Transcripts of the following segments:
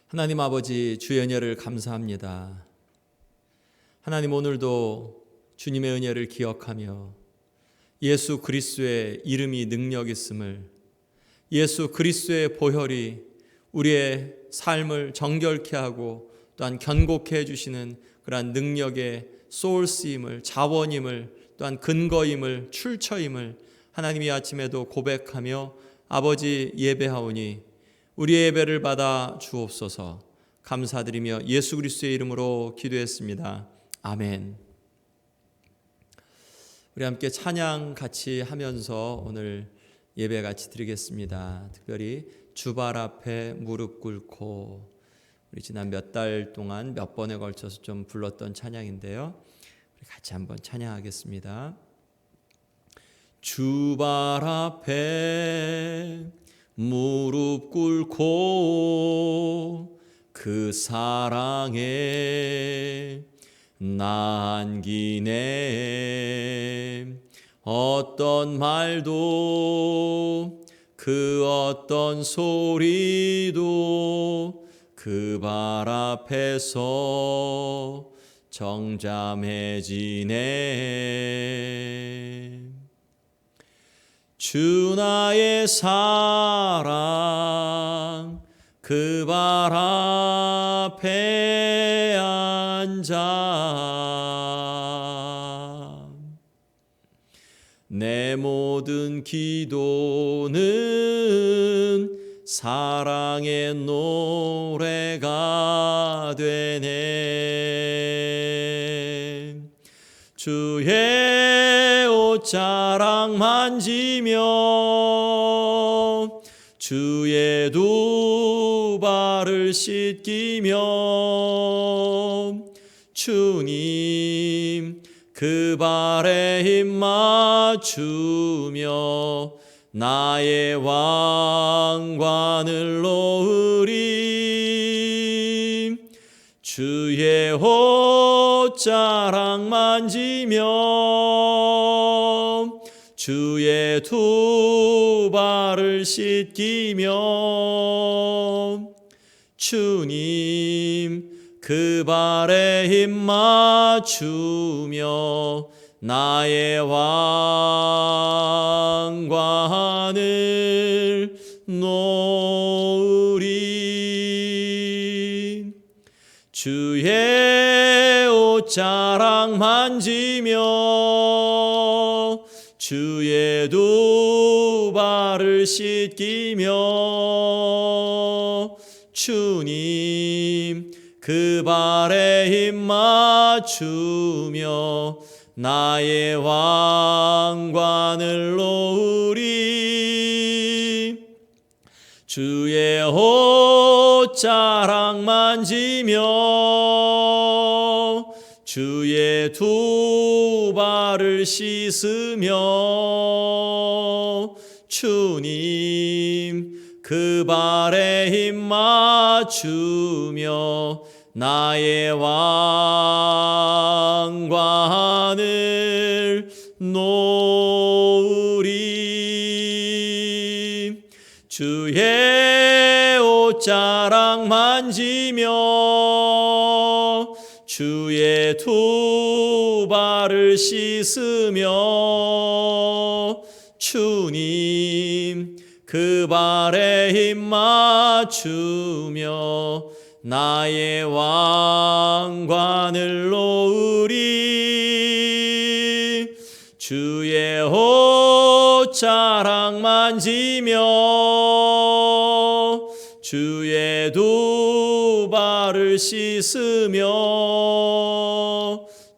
하나님 아버지, 주의 은혜를 감사합니다. 하나님, 오늘도 주님의 은혜를 기억하며 예수 그리스도의 이름이 능력 있음을, 예수 그리스도의 보혈이 우리의 삶을 정결케 하고 또한 견고케 해주시는 그러한 능력의 소울스임을, 자원임을, 또한 근거임을, 출처임을 하나님이 아침에도 고백하며 아버지 예배하오니 우리의 예배를 받아 주옵소서. 감사드리며 예수 그리스도의 이름으로 기도했습니다. 아멘. 우리 함께 찬양 같이 하면서 오늘 예배 같이 드리겠습니다. 특별히 주발 앞에 무릎 꿇고, 우리 지난 몇 달 동안 몇 번에 걸쳐서 좀 불렀던 찬양인데요. 우리 같이 한번 찬양하겠습니다. 주발 앞에 무릎 꿇고 그 사랑에 남기네. 어떤 말도 그 어떤 소리도 그 발 앞에서 정잠해지네. 주 나의 사랑 그 발 앞에 앉아 내 모든 기도는 사랑의 노래가 되네. 주의 옷자락 만지며 주의 두 발을 씻기며 주님 그 발에 힘 맞추며 나의 왕관을 놓으리. 주의 옷자락 만지며 주의 두 발을 씻기며 주님 그 발에 힘 맞추며 나의 왕관을 놓으리. 주의 옷자락 만지며 주의 두 발을 씻기며 주님 그 발에 힘 맞추며 나의 왕관을 놓으리. 주의 옷자락 만지며 주의 두 발을 씻으며 주님 그 발에 힘 맞추며 나의 왕관을 놓으리. 주의 옷자락 만지며 주의 두 발을 씻으며 주님 그 발에 힘 맞추며 나의 왕관을 놓으리. 주의 옷자락 만지며 주의 두 발을 씻으며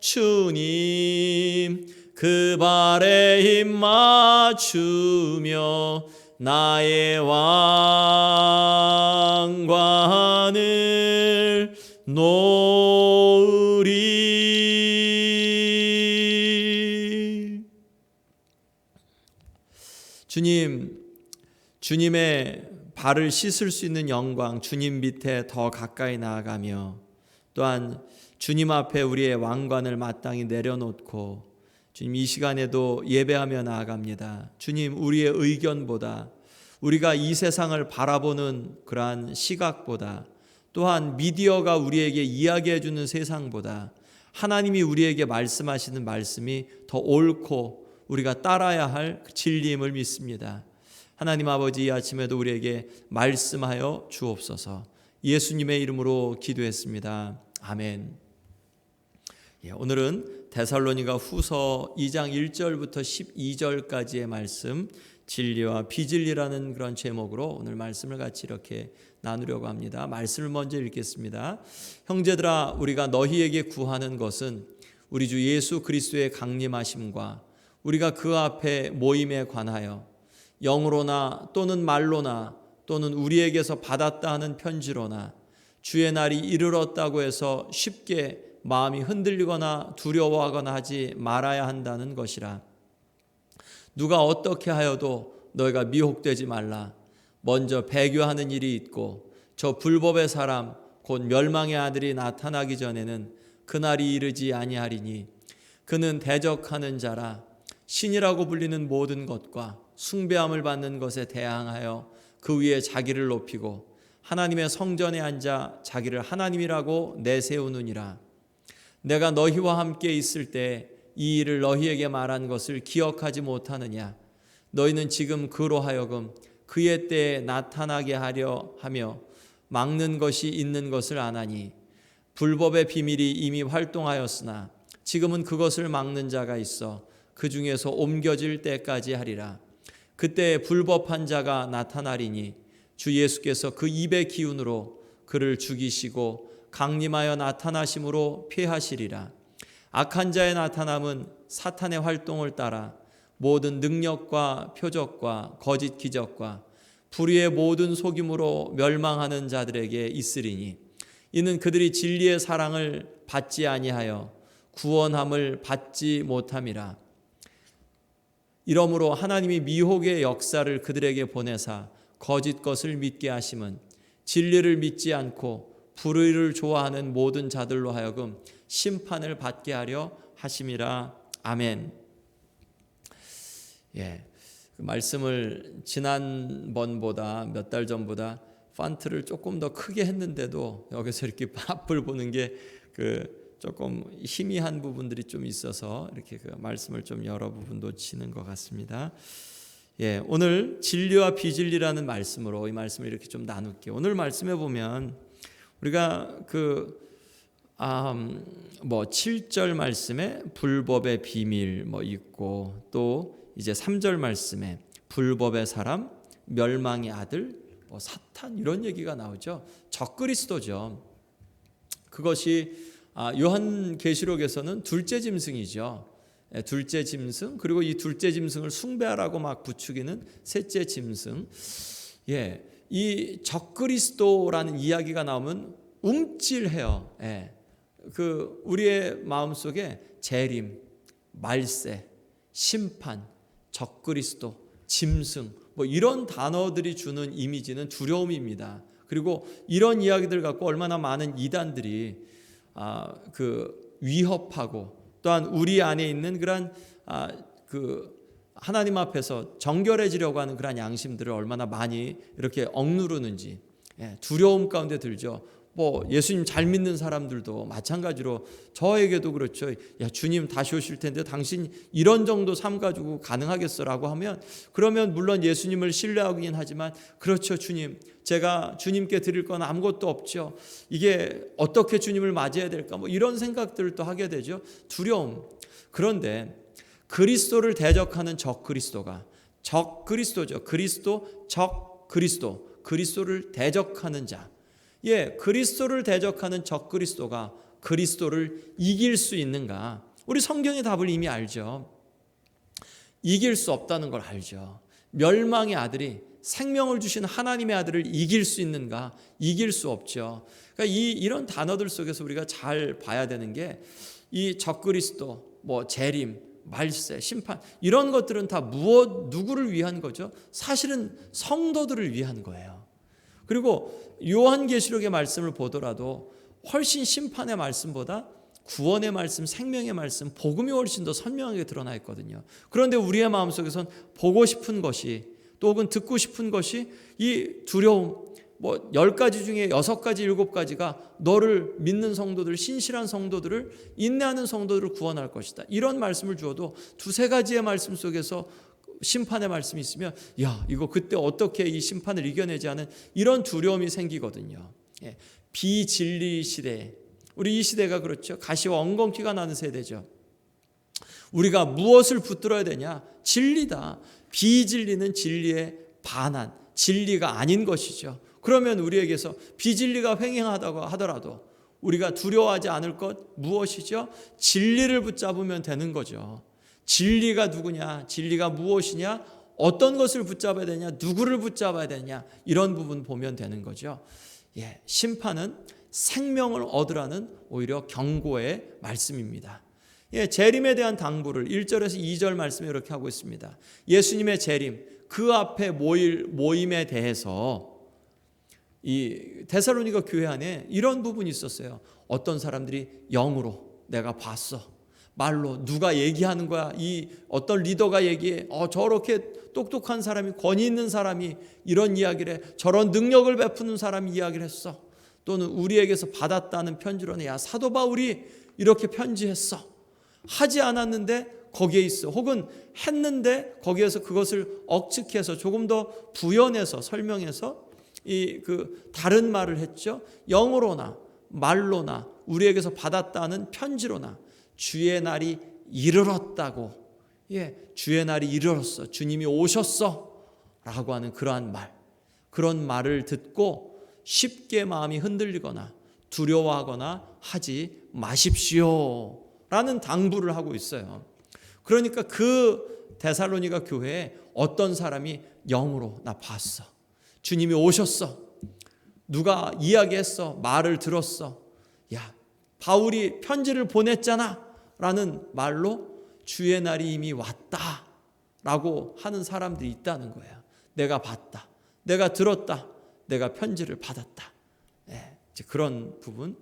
주님 그 발에 힘 맞추며 나의 왕관을 놓으리. 주님의 발을 씻을 수 있는 영광, 주님 밑에 더 가까이 나아가며 또한 주님 앞에 우리의 왕관을 마땅히 내려놓고 주님 이 시간에도 예배하며 나아갑니다. 주님, 우리의 의견보다, 우리가 이 세상을 바라보는 그러한 시각보다, 또한 미디어가 우리에게 이야기해 주는 세상보다 하나님이 우리에게 말씀하시는 말씀이 더 옳고 우리가 따라야 할 진리임을 믿습니다. 하나님 아버지, 이 아침에도 우리에게 말씀하여 주옵소서. 예수님의 이름으로 기도했습니다. 아멘. 오늘은 데살로니가 후서 2장 1절부터 12절까지의 말씀, 진리와 비진리라는 그런 제목으로 오늘 말씀을 같이 이렇게 나누려고 합니다. 말씀을 먼저 읽겠습니다. 형제들아, 우리가 너희에게 구하는 것은 우리 주 예수 그리스도의 강림하심과 우리가 그 앞에 모임에 관하여 영으로나 또는 말로나 또는 우리에게서 받았다 하는 편지로나 주의 날이 이르렀다고 해서 쉽게 마음이 흔들리거나 두려워하거나 하지 말아야 한다는 것이라. 누가 어떻게 하여도 너희가 미혹되지 말라. 먼저 배교하는 일이 있고 저 불법의 사람 곧 멸망의 아들이 나타나기 전에는 그날이 이르지 아니하리니 그는 대적하는 자라. 신이라고 불리는 모든 것과 숭배함을 받는 것에 대항하여 그 위에 자기를 높이고 하나님의 성전에 앉아 자기를 하나님이라고 내세우느니라. 내가 너희와 함께 있을 때 이 일을 너희에게 말한 것을 기억하지 못하느냐. 너희는 지금 그로 하여금 그의 때에 나타나게 하려 하며 막는 것이 있는 것을 아나니 불법의 비밀이 이미 활동하였으나 지금은 그것을 막는 자가 있어 그 중에서 옮겨질 때까지 하리라. 그때 불법한 자가 나타나리니 주 예수께서 그 입의 기운으로 그를 죽이시고 강림하여 나타나심으로 폐하시리라. 악한 자의 나타남은 사탄의 활동을 따라 모든 능력과 표적과 거짓 기적과 불의의 모든 속임으로 멸망하는 자들에게 있으리니 이는 그들이 진리의 사랑을 받지 아니하여 구원함을 받지 못함이라. 이러므로 하나님이 미혹의 역사를 그들에게 보내사 거짓 것을 믿게 하심은 진리를 믿지 않고 불의를 좋아하는 모든 자들로 하여금 심판을 받게 하려 하심이라. 아멘. 그 말씀을 지난번보다 몇 달 전보다 폰트를 조금 더 크게 했는데도 여기서 이렇게 앞을 보는 게 조금 희미한 부분들이 좀 있어서 이렇게 그 말씀을 좀 여러 부분 놓치는 것 같습니다. 오늘 진리와 비진리라는 말씀으로 이 말씀을 이렇게 좀 나눌게요. 오늘 말씀에 보면 우리가 7절 말씀에 불법의 비밀 있고 또 이제 3절 말씀에 불법의 사람, 멸망의 아들, 사탄 이런 얘기가 나오죠. 적그리스도죠. 그것이 요한계시록에서는 둘째 짐승이죠. 둘째 짐승, 그리고 이 둘째 짐승을 숭배하라고 막 부추기는 셋째 짐승. 이 적그리스도라는 이야기가 나오면 움찔해요. 우리의 마음속에 재림, 말세, 심판, 적그리스도, 짐승 이런 단어들이 주는 이미지는 두려움입니다. 그리고 이런 이야기들 갖고 얼마나 많은 이단들이 위협하고 또한 우리 안에 있는 그런 하나님 앞에서 정결해지려고 하는 그런 양심들을 얼마나 많이 이렇게 억누르는지 두려움 가운데 들죠. 예수님 잘 믿는 사람들도 마찬가지로 저에게도 그렇죠. 주님 다시 오실 텐데 당신 이런 정도 삶 가지고 가능하겠어라고 하면 그러면 물론 예수님을 신뢰하긴 하지만 그렇죠 주님, 제가 주님께 드릴 건 아무것도 없죠. 이게 어떻게 주님을 맞이해야 될까 이런 생각들을 또 하게 되죠. 두려움. 그런데 그리스도를 대적하는 적그리스도가 적그리스도죠. 그리스도 적그리스도, 그리스도를 대적하는 자. 그리스도를 대적하는 적그리스도가 그리스도를 이길 수 있는가? 우리 성경의 답을 이미 알죠. 이길 수 없다는 걸 알죠. 멸망의 아들이 생명을 주신 하나님의 아들을 이길 수 있는가? 이길 수 없죠. 그러니까 이런 단어들 속에서 우리가 잘 봐야 되는 게 이 적그리스도, 재림, 말세, 심판 이런 것들은 다 누구를 위한 거죠? 사실은 성도들을 위한 거예요. 그리고 요한계시록의 말씀을 보더라도 훨씬 심판의 말씀보다 구원의 말씀, 생명의 말씀, 복음이 훨씬 더 선명하게 드러나 있거든요. 그런데 우리의 마음속에선 보고 싶은 것이 또 혹은 듣고 싶은 것이 이 두려움, 뭐 10가지 중에 6가지, 7가지가 너를 믿는 성도들, 신실한 성도들을, 인내하는 성도들을 구원할 것이다. 이런 말씀을 주어도 2-3가지의 말씀 속에서 심판의 말씀이 있으면 야, 이거 그때 어떻게 이 심판을 이겨내지 하는 이런 두려움이 생기거든요. 비진리 시대, 우리 이 시대가 그렇죠. 가시와 엉겅퀴가 나는 세대죠. 우리가 무엇을 붙들어야 되냐? 진리다. 비진리는 진리의 반한, 진리가 아닌 것이죠. 그러면 우리에게서 비진리가 횡행하다고 하더라도 우리가 두려워하지 않을 것 무엇이죠? 진리를 붙잡으면 되는 거죠. 진리가 누구냐? 진리가 무엇이냐? 어떤 것을 붙잡아야 되냐? 누구를 붙잡아야 되냐? 이런 부분 보면 되는 거죠. 심판은 생명을 얻으라는 오히려 경고의 말씀입니다. 재림에 대한 당부를 1절에서 2절 말씀에 이렇게 하고 있습니다. 예수님의 재림, 그 앞에 모임에 대해서 이 데살로니가 교회 안에 이런 부분이 있었어요. 어떤 사람들이 영으로 내가 봤어, 말로 누가 얘기하는 거야, 이 어떤 리더가 얘기해, 저렇게 똑똑한 사람이, 권위 있는 사람이 이런 이야기를 해, 저런 능력을 베푸는 사람이 이야기를 했어, 또는 우리에게서 받았다는 편지로는 야, 사도 바울이 이렇게 편지했어, 하지 않았는데 거기에 있어, 혹은 했는데 거기에서 그것을 억측해서 조금 더 부연해서 설명해서 다른 말을 했죠. 영으로나 말로나 우리에게서 받았다는 편지로나 주의 날이 이르렀다고. 주의 날이 이르렀어, 주님이 오셨어 라고 하는 그러한 말, 그런 말을 듣고 쉽게 마음이 흔들리거나 두려워하거나 하지 마십시오 라는 당부를 하고 있어요. 그러니까 그 데살로니가 교회에 어떤 사람이 영으로 나 봤어, 주님이 오셨어, 누가 이야기했어, 말을 들었어, 야, 바울이 편지를 보냈잖아 라는 말로 주의 날이 이미 왔다 라고 하는 사람들이 있다는 거예요. 내가 봤다, 내가 들었다, 내가 편지를 받았다. 이제 그런 부분.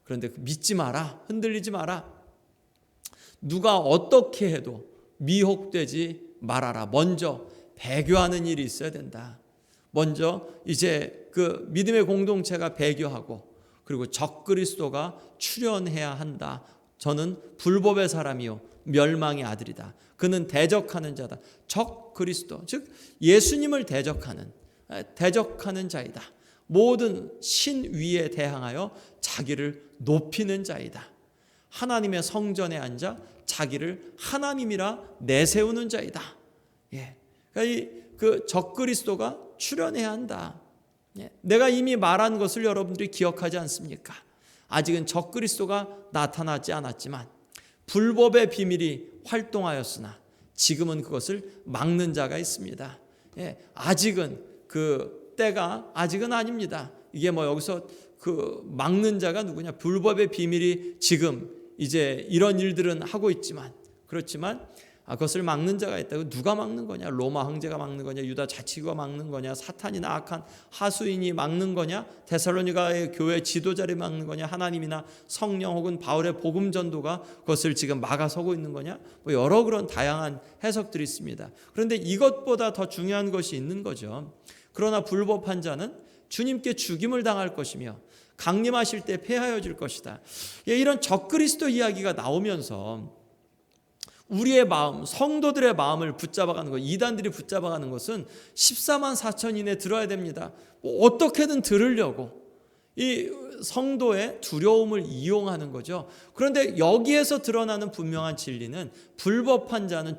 그런데 믿지 마라, 흔들리지 마라. 누가 어떻게 해도 미혹되지 말아라. 먼저 배교하는 일이 있어야 된다. 먼저 이제 그 믿음의 공동체가 배교하고, 그리고 적그리스도가 출현해야 한다. 저는 불법의 사람이요 멸망의 아들이다. 그는 대적하는 자다. 적그리스도, 즉 예수님을 대적하는 자이다. 모든 신 위에 대항하여 자기를 높이는 자이다. 하나님의 성전에 앉아 자기를 하나님이라 내세우는 자이다. 그러니까 그 적그리스도가 출현해야 한다. 내가 이미 말한 것을 여러분들이 기억하지 않습니까? 아직은 적그리스도가 나타나지 않았지만 불법의 비밀이 활동하였으나 지금은 그것을 막는 자가 있습니다. 아직은 그 때가 아직은 아닙니다. 이게 뭐 여기서 그 막는 자가 누구냐? 불법의 비밀이 지금 이제 이런 일들은 하고 있지만, 그렇지만 그것을 막는 자가 있다고. 누가 막는 거냐? 로마 황제가 막는 거냐? 유다 자치구가 막는 거냐? 사탄이나 악한 하수인이 막는 거냐? 데살로니가의 교회 지도자를 막는 거냐? 하나님이나 성령 혹은 바울의 복음 전도가 그것을 지금 막아서고 있는 거냐? 뭐 여러 그런 다양한 해석들이 있습니다. 그런데 이것보다 더 중요한 것이 있는 거죠. 그러나 불법한 자는 주님께 죽임을 당할 것이며 강림하실 때 폐하여질 것이다. 이런 적그리스도 이야기가 나오면서 우리의 마음, 성도들의 마음을 붙잡아가는 것, 이단들이 붙잡아가는 것은 14만 4천 이내 들어야 됩니다. 뭐 어떻게든 들으려고 이 성도의 두려움을 이용하는 거죠. 그런데 여기에서 드러나는 분명한 진리는 불법한 자는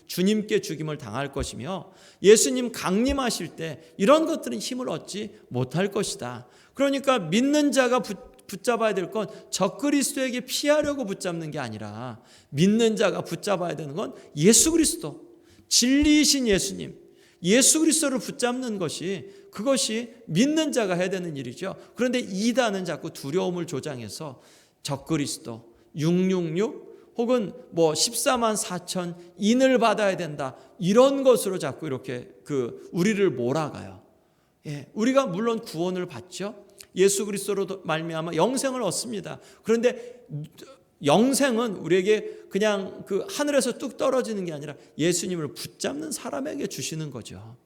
주님께 죽임을 당할 것이며 예수님 강림하실 때 이런 것들은 힘을 얻지 못할 것이다. 그러니까 믿는 자가 붙잡아야 될 건 적그리스도에게 피하려고 붙잡는 게 아니라 믿는 자가 붙잡아야 되는 건 예수 그리스도, 진리이신 예수님, 예수 그리스도를 붙잡는 것이, 그것이 믿는 자가 해야 되는 일이죠. 그런데 이단은 자꾸 두려움을 조장해서 적그리스도, 666 혹은 뭐 14만 4천 인을 받아야 된다, 이런 것으로 자꾸 이렇게 우리를 몰아가요. 우리가 물론 구원을 받죠. 예수 그리스도로 말미암아 영생을 얻습니다. 그런데 영생은 우리에게 그냥 그 하늘에서 뚝 떨어지는 게 아니라 예수님을 붙잡는 사람에게 주시는 거죠.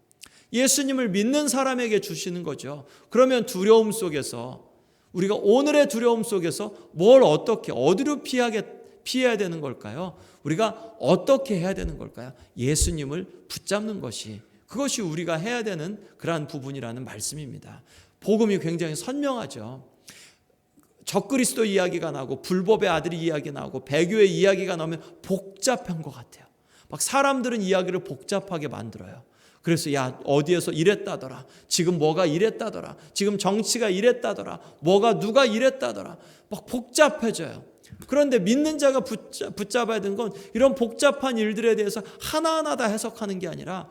예수님을 믿는 사람에게 주시는 거죠. 그러면 두려움 속에서, 우리가 오늘의 두려움 속에서 뭘 어떻게 어디로 피해야 되는 걸까요? 우리가 어떻게 해야 되는 걸까요? 예수님을 붙잡는 것이, 그것이 우리가 해야 되는 그러한 부분이라는 말씀입니다. 복음이 굉장히 선명하죠. 적그리스도 이야기가 나오고 불법의 아들이 이야기 나오고 배교의 이야기가 나오면 복잡한 것 같아요. 막 사람들은 이야기를 복잡하게 만들어요. 그래서 야, 어디에서 이랬다더라, 지금 뭐가 이랬다더라, 지금 정치가 이랬다더라, 뭐가 누가 이랬다더라, 막 복잡해져요. 그런데 믿는 자가 붙잡아야 되는 건 이런 복잡한 일들에 대해서 하나하나 다 해석하는 게 아니라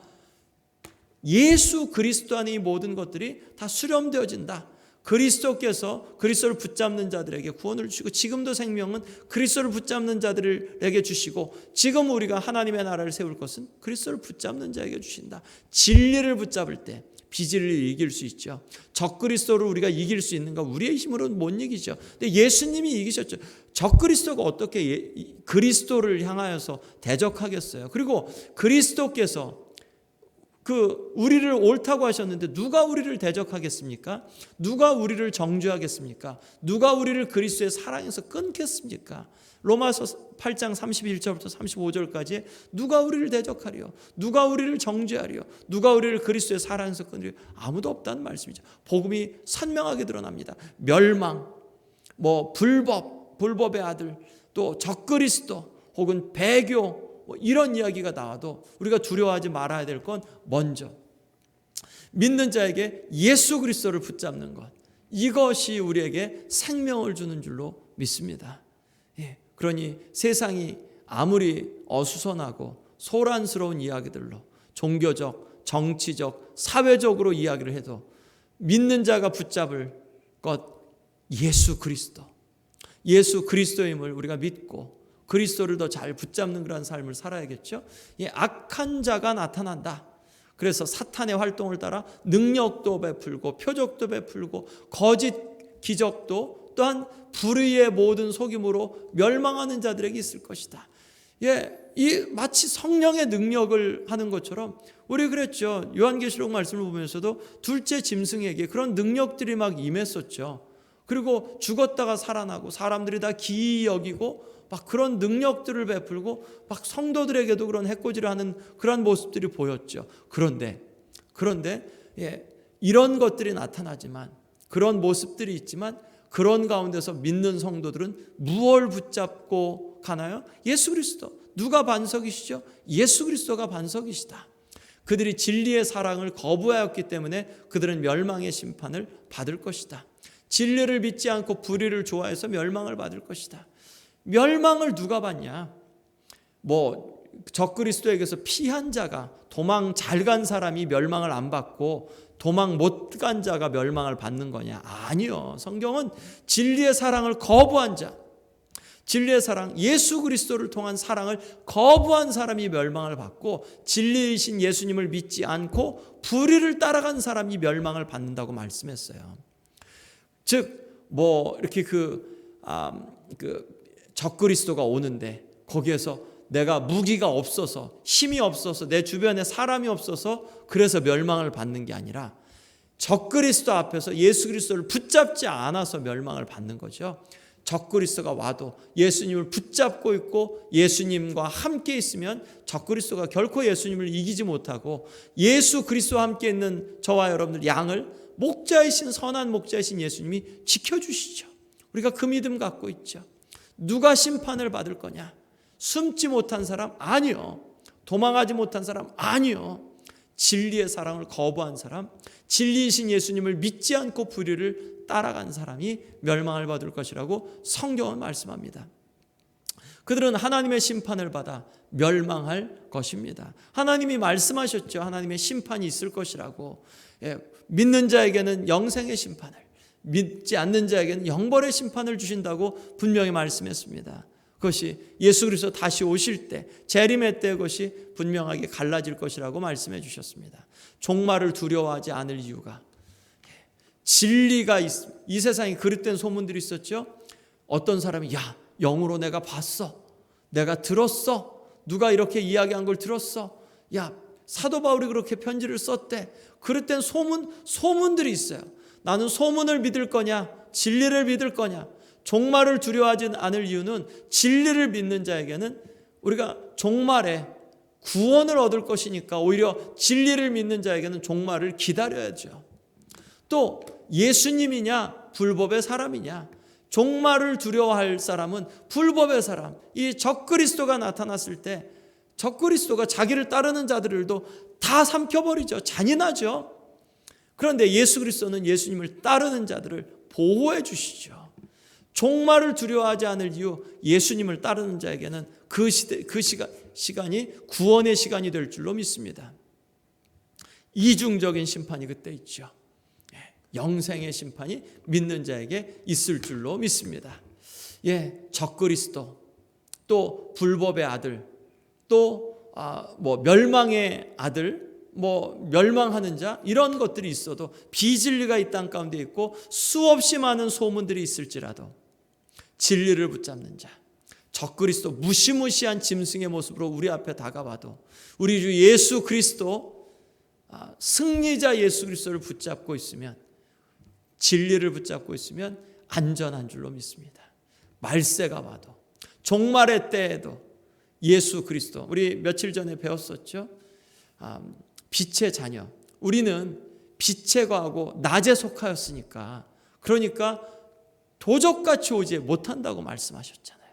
예수 그리스도 안에 이 모든 것들이 다 수렴되어진다. 그리스도께서 그리스도를 붙잡는 자들에게 구원을 주시고, 지금도 생명은 그리스도를 붙잡는 자들에게 주시고, 지금 우리가 하나님의 나라를 세울 것은 그리스도를 붙잡는 자에게 주신다. 진리를 붙잡을 때 비진리를 이길 수 있죠. 적그리스도를 우리가 이길 수 있는가? 우리의 힘으로는 못 이기죠. 근데 예수님이 이기셨죠. 적그리스도가 어떻게 그리스도를 향하여서 대적하겠어요? 그리고 그리스도께서 우리를 옳다고 하셨는데 누가 우리를 대적하겠습니까? 누가 우리를 정죄하겠습니까? 누가 우리를 그리스도의 사랑에서 끊겠습니까? 로마서 8장 31절부터 35절까지 누가 우리를 대적하리요? 누가 우리를 정죄하리요? 누가 우리를 그리스도의 사랑에서 끊으리요? 아무도 없다는 말씀이죠. 복음이 선명하게 드러납니다. 멸망, 불법의 아들, 또 적그리스도 혹은 배교, 이런 이야기가 나와도 우리가 두려워하지 말아야 될 건 먼저 믿는 자에게 예수 그리스도를 붙잡는 것, 이것이 우리에게 생명을 주는 줄로 믿습니다. 그러니 세상이 아무리 어수선하고 소란스러운 이야기들로 종교적, 정치적, 사회적으로 이야기를 해도 믿는 자가 붙잡을 것, 예수 그리스도, 예수 그리스도임을 우리가 믿고 그리스도를 더 잘 붙잡는 그런 삶을 살아야겠죠. 악한 자가 나타난다. 그래서 사탄의 활동을 따라 능력도 베풀고 표적도 베풀고 거짓 기적도 또한 불의의 모든 속임으로 멸망하는 자들에게 있을 것이다. 이 마치 성령의 능력을 하는 것처럼 우리 그랬죠. 요한계시록 말씀을 보면서도 둘째 짐승에게 그런 능력들이 막 임했었죠. 그리고 죽었다가 살아나고 사람들이 다 기이 여기고 막 그런 능력들을 베풀고 막 성도들에게도 그런 해코지를 하는 그런 모습들이 보였죠. 그런데 이런 것들이 나타나지만, 그런 모습들이 있지만, 그런 가운데서 믿는 성도들은 무엇을 붙잡고 가나요? 예수 그리스도. 누가 반석이시죠? 예수 그리스도가 반석이시다. 그들이 진리의 사랑을 거부하였기 때문에 그들은 멸망의 심판을 받을 것이다. 진리를 믿지 않고 불의를 좋아해서 멸망을 받을 것이다. 멸망을 누가 받냐? 적그리스도에게서 피한 자가, 도망 잘 간 사람이 멸망을 안 받고 도망 못 간 자가 멸망을 받는 거냐? 아니요. 성경은 진리의 사랑을 거부한 자, 진리의 사랑, 예수 그리스도를 통한 사랑을 거부한 사람이 멸망을 받고, 진리이신 예수님을 믿지 않고 불의를 따라간 사람이 멸망을 받는다고 말씀했어요. 즉 이렇게 적그리스도가 오는데 거기에서 내가 무기가 없어서, 힘이 없어서, 내 주변에 사람이 없어서 그래서 멸망을 받는 게 아니라 적그리스도 앞에서 예수 그리스도를 붙잡지 않아서 멸망을 받는 거죠. 적그리스도가 와도 예수님을 붙잡고 있고 예수님과 함께 있으면 적그리스도가 결코 예수님을 이기지 못하고, 예수 그리스도와 함께 있는 저와 여러분들 양을 목자이신, 선한 목자이신 예수님이 지켜주시죠. 우리가 그 믿음 갖고 있죠. 누가 심판을 받을 거냐? 숨지 못한 사람? 아니요. 도망하지 못한 사람? 아니요. 진리의 사랑을 거부한 사람, 진리이신 예수님을 믿지 않고 불의를 따라간 사람이 멸망을 받을 것이라고 성경은 말씀합니다. 그들은 하나님의 심판을 받아 멸망할 것입니다. 하나님이 말씀하셨죠. 하나님의 심판이 있을 것이라고. 믿는 자에게는 영생의 심판을, 믿지 않는 자에게는 영벌의 심판을 주신다고 분명히 말씀했습니다. 그것이 예수 그리스도 다시 오실 때, 재림의 때 그것이 분명하게 갈라질 것이라고 말씀해 주셨습니다. 종말을 두려워하지 않을 이유가, 진리가 이 세상에 그릇된 소문들이 있었죠. 어떤 사람이 영으로 내가 봤어, 내가 들었어, 누가 이렇게 이야기한 걸 들었어, 사도 바울이 그렇게 편지를 썼대. 그럴 땐 소문들이 있어요. 나는 소문을 믿을 거냐, 진리를 믿을 거냐. 종말을 두려워하지 않을 이유는 진리를 믿는 자에게는 우리가 종말에 구원을 얻을 것이니까 오히려 진리를 믿는 자에게는 종말을 기다려야죠. 또 예수님이냐 불법의 사람이냐. 종말을 두려워할 사람은 불법의 사람, 이 적그리스도가 나타났을 때 적그리스도가 자기를 따르는 자들도 다 삼켜버리죠. 잔인하죠. 그런데 예수 그리스도는 예수님을 따르는 자들을 보호해 주시죠. 종말을 두려워하지 않을 이유, 예수님을 따르는 자에게는 그 시간이 구원의 시간이 될 줄로 믿습니다. 이중적인 심판이 그때 있죠. 영생의 심판이 믿는 자에게 있을 줄로 믿습니다. 적그리스도, 또 불법의 아들, 또 멸망의 아들, 멸망하는 자, 이런 것들이 있어도 비진리가 이 땅 가운데 있고 수없이 많은 소문들이 있을지라도 진리를 붙잡는 자, 적그리스도 무시무시한 짐승의 모습으로 우리 앞에 다가와도 우리 주 예수 그리스도, 승리자 예수 그리스도를 붙잡고 있으면, 진리를 붙잡고 있으면 안전한 줄로 믿습니다. 말세가 와도, 종말의 때에도 예수 그리스도, 우리 며칠 전에 배웠었죠. 빛의 자녀, 우리는 빛에 거하고 낮에 속하였으니까, 그러니까 도적같이 오지 못한다고 말씀하셨잖아요.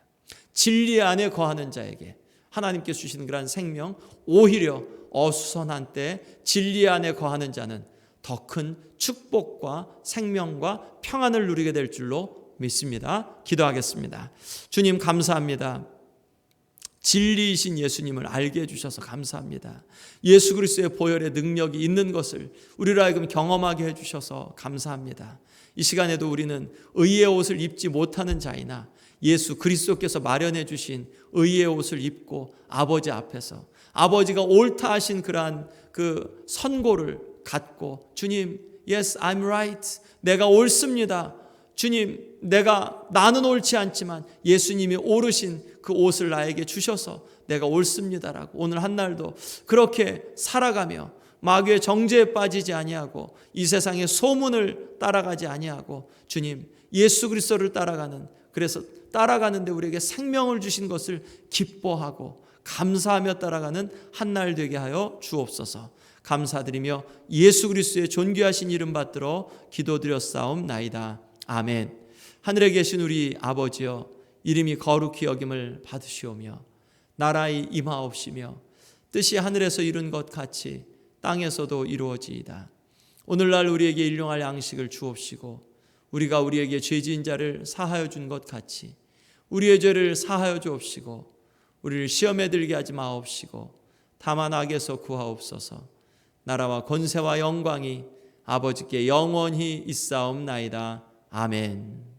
진리 안에 거하는 자에게 하나님께서 주시는 그러한 생명, 오히려 어수선한 때 진리 안에 거하는 자는 더 큰 축복과 생명과 평안을 누리게 될 줄로 믿습니다. 기도하겠습니다. 주님 감사합니다. 진리이신 예수님을 알게 해주셔서 감사합니다. 예수 그리스도의 보혈의 능력이 있는 것을 우리로 하여금 경험하게 해주셔서 감사합니다. 이 시간에도 우리는 의의 옷을 입지 못하는 자이나 예수 그리스도께서 마련해 주신 의의 옷을 입고 아버지 앞에서 아버지가 옳다 하신 그러한 그 선고를 갖고, 주님, yes, I'm right, 내가 옳습니다. 주님, 나는 옳지 않지만 예수님이 옳으신 그 옷을 나에게 주셔서 내가 옳습니다라고 오늘 한날도 그렇게 살아가며 마귀의 정죄에 빠지지 아니하고 이 세상의 소문을 따라가지 아니하고, 주님, 예수 그리스도를 그래서 따라가는데 우리에게 생명을 주신 것을 기뻐하고 감사하며 따라가는 한날 되게 하여 주옵소서. 감사드리며 예수 그리스도의 존귀하신 이름 받들어 기도드렸사옵나이다. 아멘. 하늘에 계신 우리 아버지여, 이름이 거룩히 여김을 받으시오며 나라의 임하옵시며 뜻이 하늘에서 이룬 것 같이 땅에서도 이루어지이다. 오늘날 우리에게 일용할 양식을 주옵시고 우리가 우리에게 죄지은 자를 사하여 준 것 같이 우리의 죄를 사하여 주옵시고 우리를 시험에 들게 하지 마옵시고 다만 악에서 구하옵소서. 나라와 권세와 영광이 아버지께 영원히 있사옵나이다. 아멘.